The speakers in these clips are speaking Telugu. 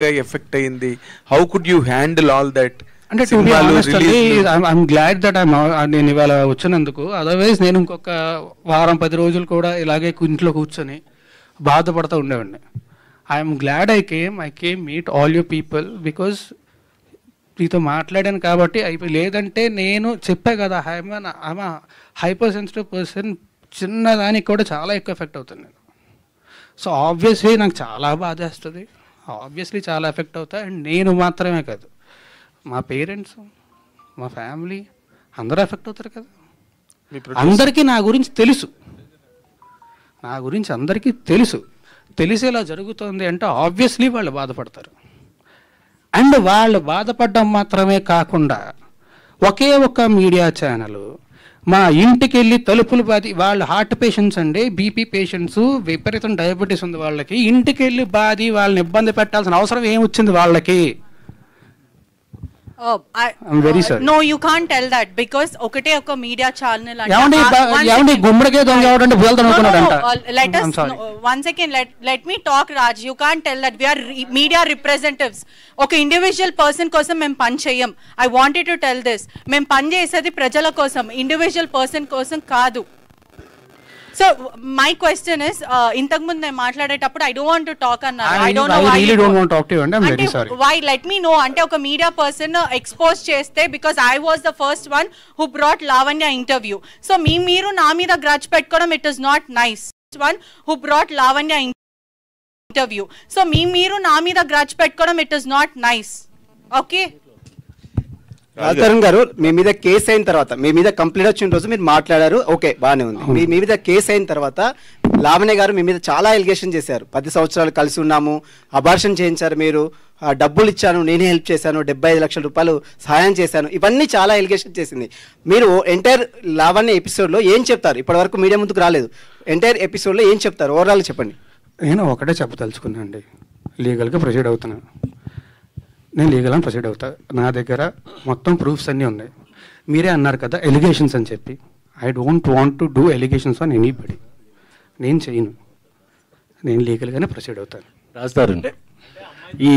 ఎఫెక్ట్ అయింది? How could you handle all that? అంటే టు బి ఆనెస్ట్ అండి, ఐఎమ్ గ్లాడ్ దట్ నేను ఇవాళ వచ్చినందుకు. అదర్వైజ్ నేను ఇంకొక వారం 10 రోజులు కూడా ఇలాగే ఇంట్లో కూర్చొని బాధపడుతూ ఉండేవాడిని. I'm glad I came meet all you people because మీతో మాట్లాడాను కాబట్టి అయిపోయి. లేదంటే నేను చెప్పా కదా, ఐఎమ్ హైపర్ సెన్సిటివ్ పర్సన్, చిన్నదానికి కూడా చాలా ఎక్కువ ఎఫెక్ట్ అవుతుంది నేను. సో ఆబ్వియస్లీ నాకు చాలా బాధేస్తుంది, ఆబ్వియస్లీ చాలా ఎఫెక్ట్ అవుతాయి. అండ్ నేను మాత్రమే కాదు, మా పేరెంట్స్, మా ఫ్యామిలీ అందరూ ఎఫెక్ట్ అవుతారు కదా. అందరికీ నా గురించి తెలుసు, అందరికీ తెలిసేలా జరుగుతుంది అంటే ఆబ్వియస్లీ వాళ్ళు బాధపడతారు. అండ్ వాళ్ళు బాధపడడం మాత్రమే కాకుండా ఒకే ఒక్క మీడియా ఛానల్ మా ఇంటికి వెళ్ళి తలుపులు బాది, వాళ్ళు హార్ట్ పేషెంట్స్ అండి, బీపీ పేషెంట్స్, విపరీతం డయాబెటీస్ ఉంది వాళ్ళకి, ఇంటికి వెళ్ళి బాది వాళ్ళని ఇబ్బంది పెట్టాల్సిన అవసరం ఏమొచ్చింది వాళ్ళకి? I'm very sorry. No, you can't tell that because ఒకటే ఒక మీడియా ఛానల్ అంటే గుమ్మడికే దొంగ ఎవడంటే బోల్తనుకున్నాడంట. Let us one second, let me talk, Raj. You can't tell that. We are media representatives. ఒక ఇండివిజువల్ పర్సన్ కోసం మేము పని చేయం. I wanted to tell this. మేము పని చేసేది ప్రజల కోసం, ఇండివిజువల్ పర్సన్ కోసం కాదు. So my question is, ఇంతకు ముందు నేను మాట్లాడేటప్పుడు I don't want to talk అన్నారు. I don't know why. I really don't want to talk to you and I'm very sorry. Why? Let me know. అంటే ఒక మీడియా పర్సన్ ఎక్స్పోజ్ చేస్తే, because I was the first one who brought Lavanya interview. So మీరు నా మీద గ్రడ్జ్ పెట్టుకోవడం, it is not nice. One who brought Lavanya interview. So మీరు నా మీద గ్రడ్జ్ పెట్టుకోవడం, it is not nice. Okay? రాజధరన్ గారు, మీ మీద కేసు అయిన తర్వాత, మీ మీద కంప్లైంట్ వచ్చిన రోజు మీరు మాట్లాడారు, ఓకే బాగానే ఉంది. మీ మీద కేసు అయిన తర్వాత లావణ్య గారు మీ మీద చాలా ఎలిగేషన్ చేశారు. 10 సంవత్సరాలు కలిసి ఉన్నాము, అబార్షన్ చేయించారు, మీరు డబ్బులు ఇచ్చాను, నేనే హెల్ప్ చేశాను, 75 లక్షల రూపాయలు సహాయం చేశాను, ఇవన్నీ చాలా ఎలిగేషన్ చేసింది. మీరు ఎంటైర్ లావణ్య ఎపిసోడ్లో ఏం చెప్తారు? ఇప్పటివరకు మీడియా ముందుకు రాలేదు, ఎంటైర్ ఎపిసోడ్లో ఏం చెప్తారు? ఓవరాల్ చెప్పండి. నేను ఒకటే చెప్పదలుచుకున్నాను అండి, లీగల్గా ప్రొసీడ్ అవుతున్నాను. నేను లీగల్ అని ప్రొసీడ్ అవుతా. నా దగ్గర మొత్తం ప్రూఫ్స్ అన్నీ ఉన్నాయి. మీరే అన్నారు కదా ఎలిగేషన్స్ అని చెప్పి. I don't want to do allegations on anybody. నేను చేయను, నేను లీగల్గానే ప్రొసీడ్ అవుతాను. రాజధరన్, ఈ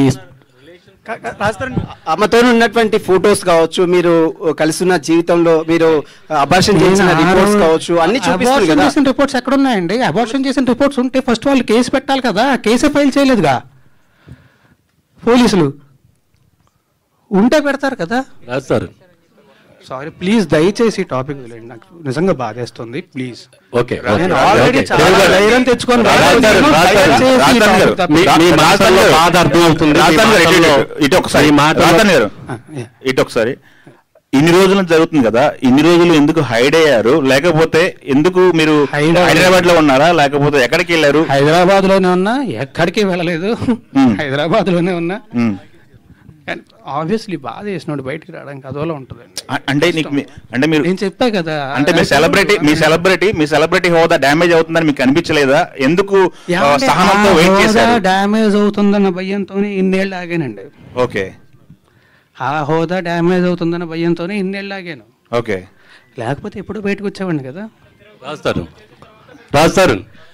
అమ్మతో ఉన్నటువంటి ఫొటోస్ కావచ్చు, మీరు కలిసి ఉన్న జీవితంలో మీరు అబార్షన్ చేసిన రిపోర్ట్స్ కావచ్చు, అన్ని చూపిస్తారు కదా. చేసిన రిపోర్ట్స్ ఎక్కడ ఉన్నాయండి? అబార్షన్ చేసిన రిపోర్ట్స్ ఉంటే ఫస్ట్ వాళ్ళు కేసు పెట్టాలి కదా, కేసే ఫైల్ చేయలేదుగా పోలీసులు. ఉంటే పెడతారు కదా. రాజధరన్, సారీ ప్లీజ్, దయచేసి టాపిక్ నాకు నిజంగా బాధేస్తుంది ప్లీజ్. ఓకే, తెచ్చుకొని ఇటు ఒకసారి ఇన్ని రోజులు జరుగుతుంది కదా, ఇన్ని రోజులు ఎందుకు హైడ్ అయ్యారు? లేకపోతే ఎందుకు మీరు హైదరాబాద్ లో ఉన్నారా, లేకపోతే ఎక్కడికి వెళ్ళారు? హైదరాబాద్ లోనే ఉన్నా, ఎక్కడికి వెళ్ళలేదు, హైదరాబాద్ లోనే ఉన్నా. ఆబ్వియస్లీ బాధ చేసినోడు బయటికి రావడానికి అదోలా ఉంటుంది. అంటే అంటే మీరు నేను చెప్పా కదా, అంటే మీ సెలబ్రిటీ హోదా డ్యామేజ్ అవుతుందని మీకు అనిపించలేదా? ఎందుకు సహనంతో వెయిట్ చేశారు? డ్యామేజ్ అవుతుందన్న భయంతోనే ఇన్నేళ్ళు ఆగానండి. ఓకే, ఆ హోదా డ్యామేజ్ అవుతుందన్న భయంతోనే ఇన్నేళ్ళు ఆగాను. ఓకే, లేకపోతే ఎప్పుడు బయటకు వచ్చేవాడిని కదా.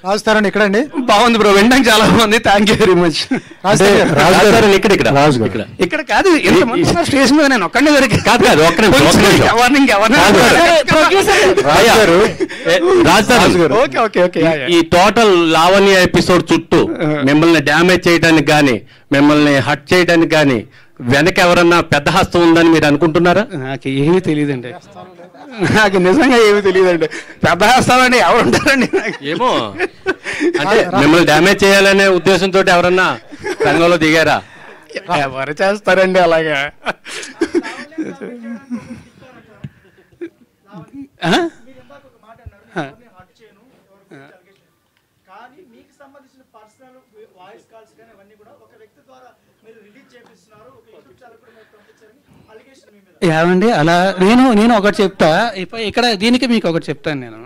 రాజధరన్ ఇక్కడ అండి, బాగుంది బ్రో, వినడానికి చాలా బాగుంది, థ్యాంక్ యూ వెరీ మచ్. ఇక్కడ కాదు, స్టేషన్ మీద నేను ఒక్కడే దొరికి కాదు. ఈ టోటల్ లావణ్య ఎపిసోడ్ చుట్టూ మిమ్మల్ని డ్యామేజ్ చేయడానికి కానీ, మిమ్మల్ని హట్ చేయడానికి కానీ వెనక ఎవరన్నా పెద్ద హస్తం ఉందని మీరు అనుకుంటున్నారా? నాకు ఏమీ తెలియదండి, నాకు నిజంగా ఏమీ తెలియదండి. పెద్ద హస్తాలండి ఎవరు ఉంటారండి? ఏమో, అంటే మిమ్మల్ని డ్యామేజ్ చేయాలనే ఉద్దేశంతో ఎవరన్నా రంగంలో దిగారా? ఎవరు చేస్తారండి అలాగా? ఏమండి అలా నేను ఒకటి చెప్తా. ఇక్కడ దీనికి మీకు ఒకటి చెప్తాను నేను.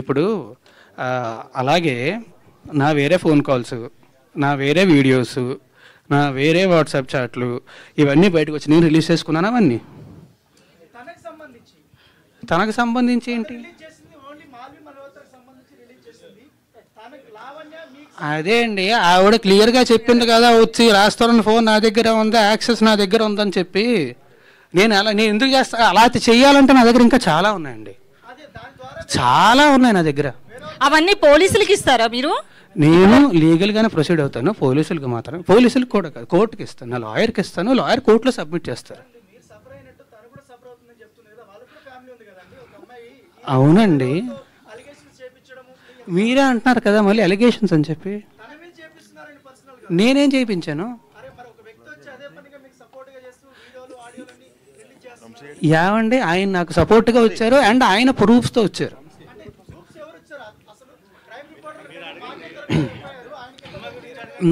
ఇప్పుడు అలాగే నా వేరే ఫోన్ కాల్స్, నా వేరే వీడియోస్, నా వేరే వాట్సాప్ చాట్లు ఇవన్నీ బయటకు వచ్చి నేను రిలీజ్ చేసుకున్నాను. అవన్నీ తనకు సంబంధించి ఏంటి? అదే అండి, ఆవిడ క్లియర్గా చెప్పింది కదా, వచ్చి రాస్తారని ఫోన్ నా దగ్గర ఉంది, యాక్సెస్ నా దగ్గర ఉందని చెప్పి. నేను ఎందుకు చేస్తా? అలా చెయ్యాలంటే నా దగ్గర ఇంకా చాలా ఉన్నాయండి, చాలా ఉన్నాయి నా దగ్గర. అవన్నీ పోలీసులకి ఇస్తారా మీరు? నేను లీగల్గానే ప్రొసీడ్ అవుతాను, పోలీసులకు మాత్రం. పోలీసులకు కూడా కాదు, కోర్టుకి ఇస్తాను, నా లాయర్కి ఇస్తాను, లాయర్ కోర్టులో సబ్మిట్ చేస్తారు. అవునండి, మీరే అంటున్నారు కదా మళ్ళీ అలిగేషన్స్ అని చెప్పి. నేనేం చేయించాను? యావండి, ఆయన నాకు సపోర్ట్గా వచ్చారు అండ్ ఆయన ప్రూఫ్స్తో వచ్చారు.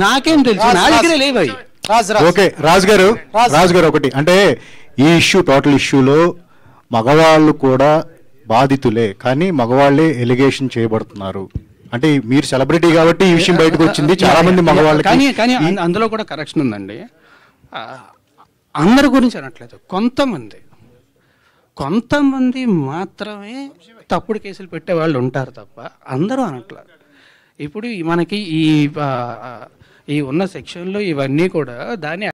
నాకేం తెలుసు, నా దగ్గర లేవు అవి. ఓకే రాజు గారు ఒకటి అంటే ఈ ఇష్యూ టోటల్ ఇష్యూలో మగవాళ్ళు కూడా బాధితులే, కానీ మగవాళ్ళే ఎలిగేషన్ చేయబడుతున్నారు. అంటే మీరు సెలబ్రిటీ కాబట్టి ఈ విషయం బయటకు వచ్చింది, చాలా మంది మగవాళ్ళు. కానీ అందులో కూడా కరెక్షన్ ఉందండి. అందరి గురించి అనట్లేదు, కొంతమంది మాత్రమే తప్పుడు కేసులు పెట్టే వాళ్ళు ఉంటారు తప్ప అందరూ అనట్లేదు. ఇప్పుడు మనకి ఈ ఉన్న సెక్షన్లో ఇవన్నీ కూడా దాన్ని